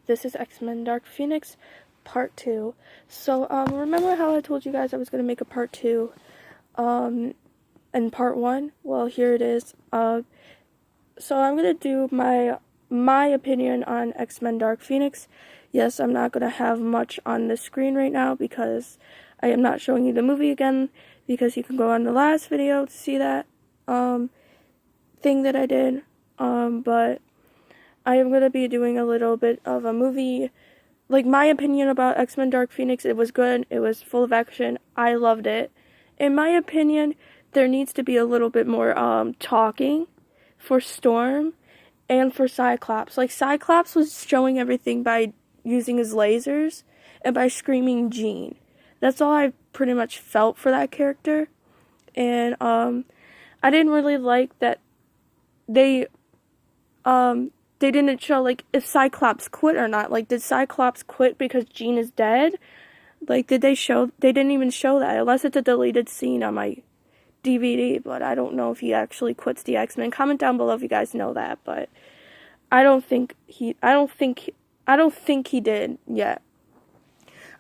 This is X-Men Dark Phoenix Part 2. So, remember how I told you guys I was going to make a Part 2, in Part 1? Well, here it is. So I'm going to do my opinion on X-Men Dark Phoenix. Yes, I'm not going to have much on the screen right now because I am not showing you the movie again, because you can go on the last video to see that, thing that I did, but I am going to be doing a little bit of a movie, like my opinion about X-Men Dark Phoenix. It was good, it was full of action, I loved it. In my opinion, there needs to be a little bit more, talking for Storm and for Cyclops. Like, Cyclops was showing everything by using his lasers and by screaming Jean. That's all I pretty much felt for that character. And, I didn't really like that they didn't show, like, if Cyclops quit or not. Like, did Cyclops quit because Jean is dead? Like, they didn't even show that, unless it's a deleted scene on my DVD, but I don't know if he actually quits the X-Men. Comment down below if you guys know that, but I don't think he did yet.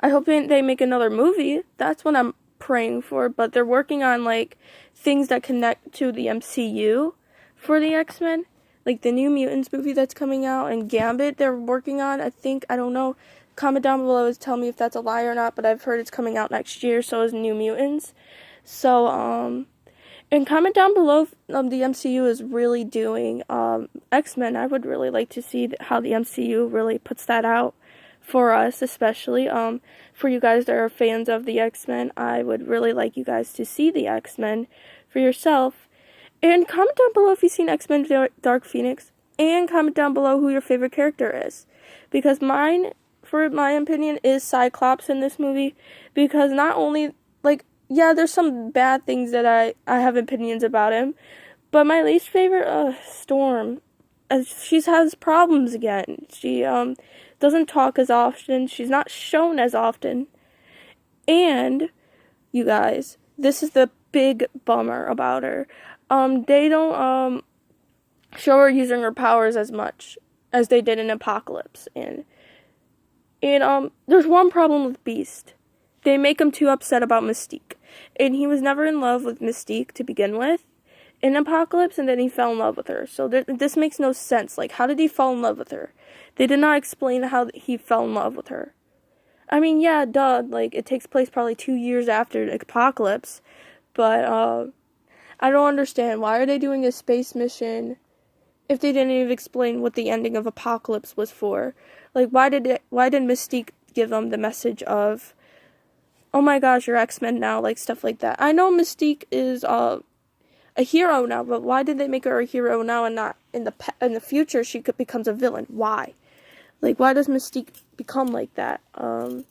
I hope they make another movie. That's what I'm praying for, but they're working on, like, things that connect to the MCU for the X-Men. Like, the New Mutants movie that's coming out, and Gambit they're working on, I think. I don't know. Comment down below and tell me if that's a lie or not, but I've heard it's coming out next year, so is New Mutants. So, and comment down below if the MCU is really doing X-Men. I would really like to see how the MCU really puts that out for us, especially for you guys that are fans of the X-Men. I would really like you guys to see the X-Men for yourself. And comment down below if you've seen X-Men Dark Phoenix. And comment down below who your favorite character is. Because mine, for my opinion, is Cyclops in this movie. Because not only, like, yeah, there's some bad things that I have opinions about him. But my least favorite, Storm. She has problems again. She, doesn't talk as often. She's not shown as often. And, you guys, this is the big bummer about her. They don't, show her using her powers as much as they did in Apocalypse. And there's one problem with Beast. They make him too upset about Mystique. And he was never in love with Mystique to begin with in Apocalypse, and then he fell in love with her. So this makes no sense. Like, how did he fall in love with her? They did not explain how he fell in love with her. I mean, yeah, duh, like, it takes place probably 2 years after Apocalypse, but, I don't understand. Why are they doing a space mission if they didn't even explain what the ending of Apocalypse was for? Like, why did Mystique give them the message of, oh my gosh, you're X-Men now, like, stuff like that? I know Mystique is, a hero now, but why did they make her a hero now and not in the future she becomes a villain? Why? Like, why does Mystique become like that? I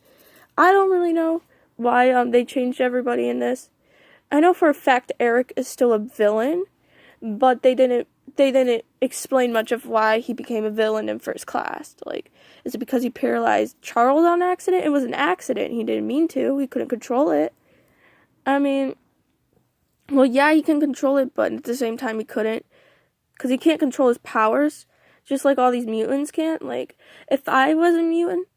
don't really know why, they changed everybody in this. I know for a fact Eric is still a villain, but they didn't explain much of why he became a villain in First Class. Like, is it because he paralyzed Charles on accident? It was an accident. He didn't mean to. He couldn't control it. I mean, well, yeah, he can control it, but at the same time he couldn't. Because he can't control his powers, just like all these mutants can't. Like, if I was a mutant,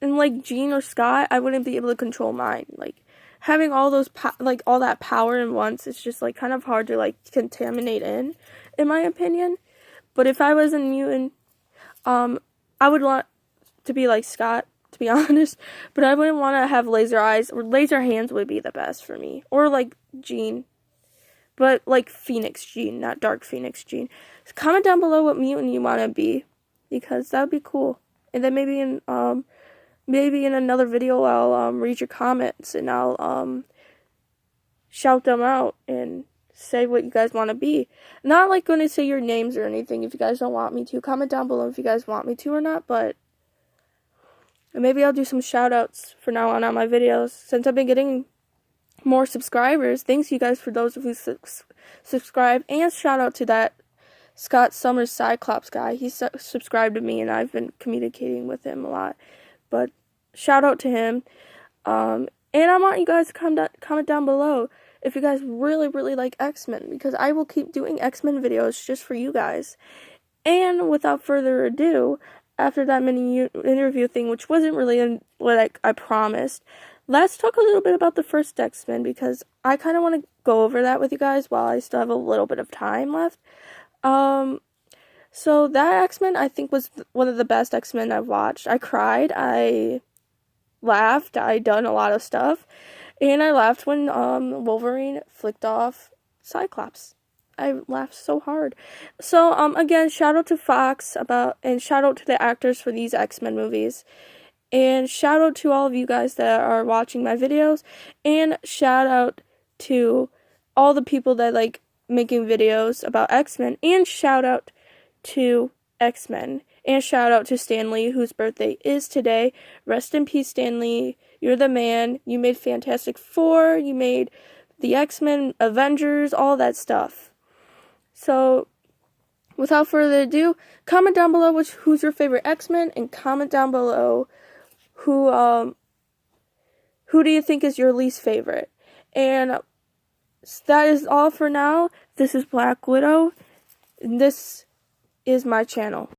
and like Jean or Scott, I wouldn't be able to control mine. Like, having all those, all that power in once, it's just, like, kind of hard to, like, contaminate in my opinion. But if I was a mutant, I would want to be like Scott, to be honest. But I wouldn't want to have laser eyes, or laser hands would be the best for me. Or, like, Jean. But, like, Phoenix Jean, not Dark Phoenix Jean. So comment down below what mutant you want to be, because that would be cool. And then maybe in another video, I'll, read your comments, and I'll, shout them out, and say what you guys want to be. Not, like, going to say your names or anything if you guys don't want me to. Comment down below if you guys want me to or not, but maybe I'll do some shout-outs for now on my videos, since I've been getting more subscribers. Thanks, you guys, for those of you who subscribe, and shout-out to that Scott Summers Cyclops guy. He subscribed to me, and I've been communicating with him a lot. But shout out to him. And I want you guys to comment down below if you guys really, really like X-Men, because I will keep doing X-Men videos just for you guys. And without further ado, after that mini interview thing, which wasn't really what I promised, let's talk a little bit about the first X-Men, because I kind of want to go over that with you guys while I still have a little bit of time left. So that X-Men, I think, was one of the best X-Men I've watched. I cried, I laughed, I done a lot of stuff, and I laughed when Wolverine flicked off Cyclops. I laughed so hard. So again, shout out to Fox and shout out to the actors for these X-Men movies, and shout out to all of you guys that are watching my videos, and shout out to all the people that like making videos about X-Men, and shout out to X-Men, and shout out to Stan Lee, whose birthday is today. Rest in peace, Stan Lee. You're the man. You made Fantastic Four, you made the X-Men, Avengers, all that stuff. So, without further ado, comment down below who's your favorite X-Men, and comment down below who do you think is your least favorite. And that is all for now. This is Black Widow, and this is my channel.